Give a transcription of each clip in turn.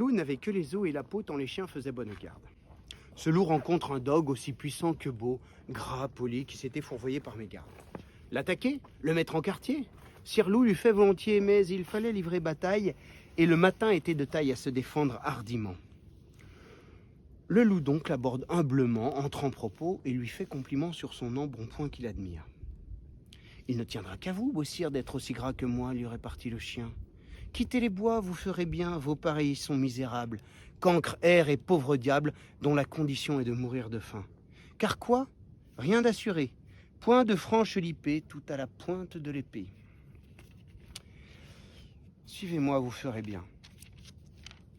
loup n'avait que les os et la peau tant les chiens faisaient bonne garde. Ce loup rencontre un dogue aussi puissant que beau, gras, poli, qui s'était fourvoyé par mégarde. L'attaquer, le mettre en quartier. Sire Loup lui fait volontiers, mais il fallait livrer bataille, et le matin était de taille à se défendre hardiment. Le loup donc l'aborde humblement, entre en propos, et lui fait compliment sur son embonpoint qu'il admire. Il ne tiendra qu'à vous, beau sire, d'être aussi gras que moi, lui répartit le chien. Quittez les bois, vous ferez bien, vos pareils sont misérables, cancre, air et pauvre diable, dont la condition est de mourir de faim. Car quoi? Rien d'assuré. Point de franche lipée, tout à la pointe de l'épée. Suivez-moi, vous ferez bien.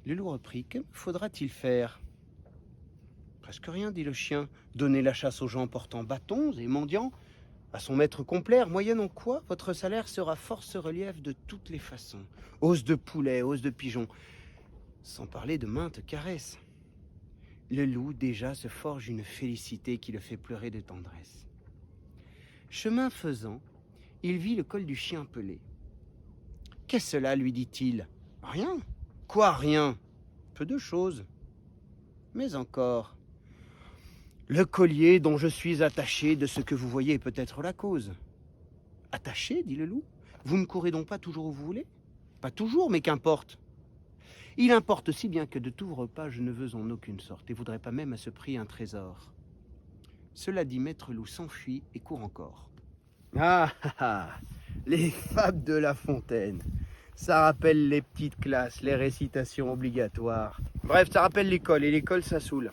Le loup reprit, que faudra-t-il faire? Presque rien, dit le chien. Donner la chasse aux gens portant bâtons et mendiants, à son maître complaire, moyennant quoi votre salaire sera force relief de toutes les façons. Os de poulet, os de pigeon, sans parler de maintes caresses. Le loup déjà se forge une félicité qui le fait pleurer de tendresse. Chemin faisant, il vit le col du chien pelé. Qu'est-ce cela, lui dit-il? Rien. Quoi, rien? Peu de choses. Mais encore. Le collier dont je suis attaché de ce que vous voyez est peut-être la cause. Attaché, dit le loup? Vous ne courez donc pas toujours où vous voulez? Pas toujours, mais qu'importe. Il importe si bien que de tout repas je ne veux en aucune sorte, et voudrais pas même à ce prix un trésor. Cela dit, maître loup s'enfuit et court encore. Ah, ah, ah, les fables de La Fontaine. Ça rappelle les petites classes, les récitations obligatoires. Bref, ça rappelle l'école, et l'école, ça saoule.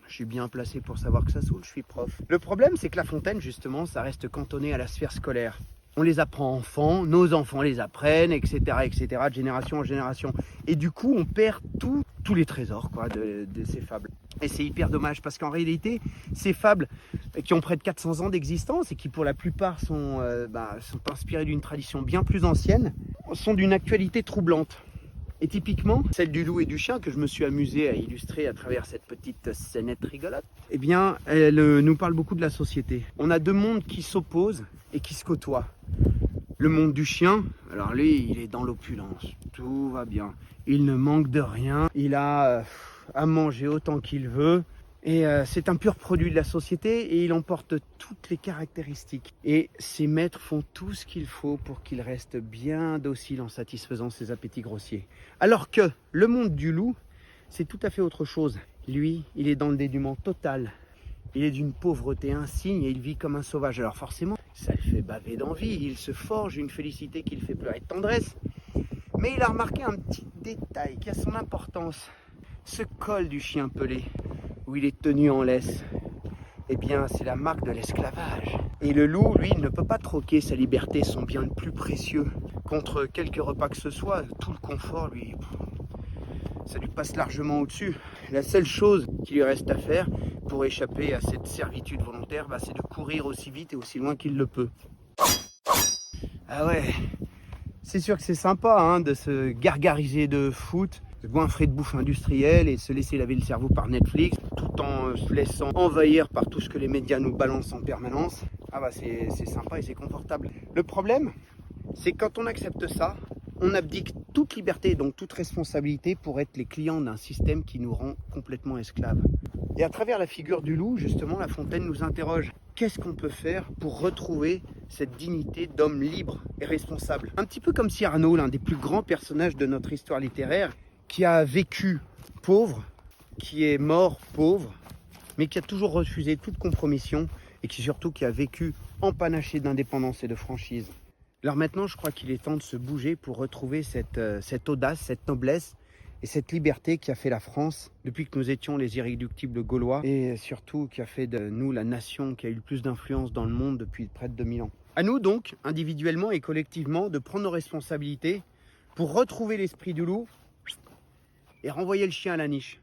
Je suis bien placé pour savoir que ça saoule, je suis prof. Le problème, c'est que La Fontaine, justement, ça reste cantonné à la sphère scolaire. On les apprend enfants, nos enfants les apprennent, etc., de génération en génération. Et du coup, on perd tous les trésors quoi, de ces fables. Et c'est hyper dommage, parce qu'en réalité, ces fables qui ont près de 400 ans d'existence et qui, pour la plupart, sont inspirées d'une tradition bien plus ancienne, sont d'une actualité troublante. Et typiquement, celle du loup et du chien que je me suis amusé à illustrer à travers cette petite scénette rigolote, eh bien, elle nous parle beaucoup de la société. On a deux mondes qui s'opposent et qui se côtoient. Le monde du chien, alors lui, il est dans l'opulence, tout va bien. Il ne manque de rien, il a à manger autant qu'il veut. Et c'est un pur produit de la société et il emporte toutes les caractéristiques. Et ses maîtres font tout ce qu'il faut pour qu'il reste bien docile en satisfaisant ses appétits grossiers. Alors que le monde du loup, c'est tout à fait autre chose. Lui, il est dans le dénuement total. Il est d'une pauvreté insigne et il vit comme un sauvage. Alors forcément, ça le fait baver d'envie. Il se forge une félicité qui le fait pleurer de tendresse. Mais il a remarqué un petit détail qui a son importance. Ce col du chien pelé, où il est tenu en laisse, eh bien c'est la marque de l'esclavage. Et le loup, lui, ne peut pas troquer sa liberté, son bien le plus précieux, contre quelques repas que ce soit. Tout le confort, lui, ça lui passe largement au-dessus. La seule chose qui lui reste à faire pour échapper à cette servitude volontaire, c'est de courir aussi vite et aussi loin qu'il le peut. Ah ouais, c'est sûr que c'est sympa de se gargariser de foot, de goinfrer de bouffe industrielle et se laisser laver le cerveau par Netflix, tout en se laissant envahir par tout ce que les médias nous balancent en permanence. C'est sympa et c'est confortable. Le problème, c'est que quand on accepte ça, on abdique toute liberté et donc toute responsabilité pour être les clients d'un système qui nous rend complètement esclaves. Et à travers la figure du loup, justement, La Fontaine nous interroge. Qu'est-ce qu'on peut faire pour retrouver cette dignité d'homme libre et responsable? Un petit peu comme Cyrano, l'un des plus grands personnages de notre histoire littéraire, qui a vécu pauvre, qui est mort pauvre, mais qui a toujours refusé toute compromission et qui surtout qui a vécu empanaché d'indépendance et de franchise. Alors maintenant, je crois qu'il est temps de se bouger pour retrouver cette audace, cette noblesse et cette liberté qui a fait la France depuis que nous étions les irréductibles Gaulois et surtout qui a fait de nous la nation qui a eu le plus d'influence dans le monde depuis près de 2000 ans. À nous donc, individuellement et collectivement, de prendre nos responsabilités pour retrouver l'esprit du loup et renvoyer le chien à la niche.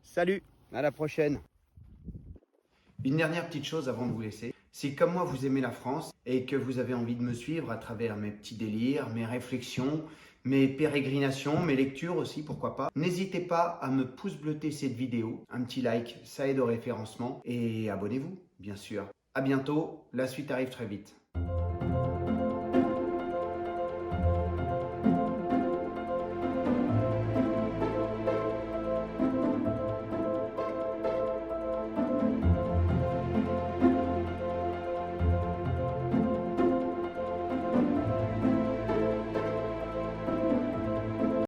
Salut, à la prochaine. Une dernière petite chose avant de vous laisser. Si comme moi vous aimez la France et que vous avez envie de me suivre à travers mes petits délires, mes réflexions, mes pérégrinations, mes lectures aussi, pourquoi pas, n'hésitez pas à me pouce bleuter cette vidéo, un petit like, ça aide au référencement et abonnez-vous, bien sûr. À bientôt, la suite arrive très vite.